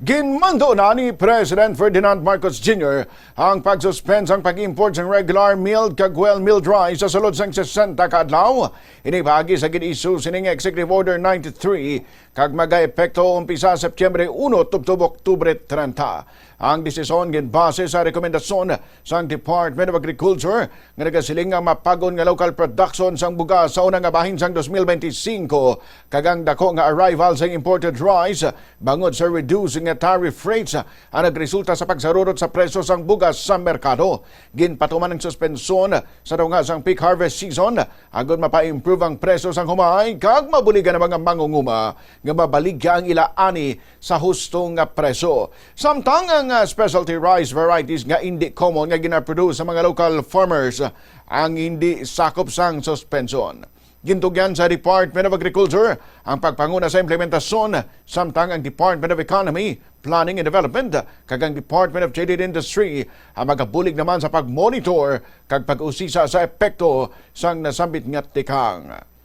Ginmando na ni President Ferdinand Marcos Jr. ang pagsuspend sang pag-import ng regular milled kag well-milled rice sa sulod sang 60 ka adlaw. Inibagi sa gin-isyu sining Executive Order 93 kag magaepekto umpisa Septyembre 1 tubtob Oktubre 30. Ang desisyon ginbase sa rekomendasyon sang Department of Agriculture nga nagasiling nga mapag-on nga local production sang bugas sa unang nga bahin sang 2025 kag ang dako nga arrival sang imported rice bangud sa reducing nga tariff rates ang nagresulta sa pagsarurot sa presyo sang bugas sa merkado. Ginpatuman ang suspensyon sa daw nga sang peak harvest season agud mapa-improve ang presyo sang humay kag mabuligan ang mga mangunguma nga mabaligya ang ilaani sa hustong nga presyo. Samtang ang specialty rice varieties nga hindi common nga gina-produce sa mga local farmers ang hindi sakop sang suspension. Gintugyan sa Department of Agriculture ang pagpanguna sa implementasyon samtang ang Department of Economy, Planning and Development kag ang Department of Trade and Industry ang magabulig naman sa pagmonitor kag pag-usisa sa epekto sang nasambit nga tikang.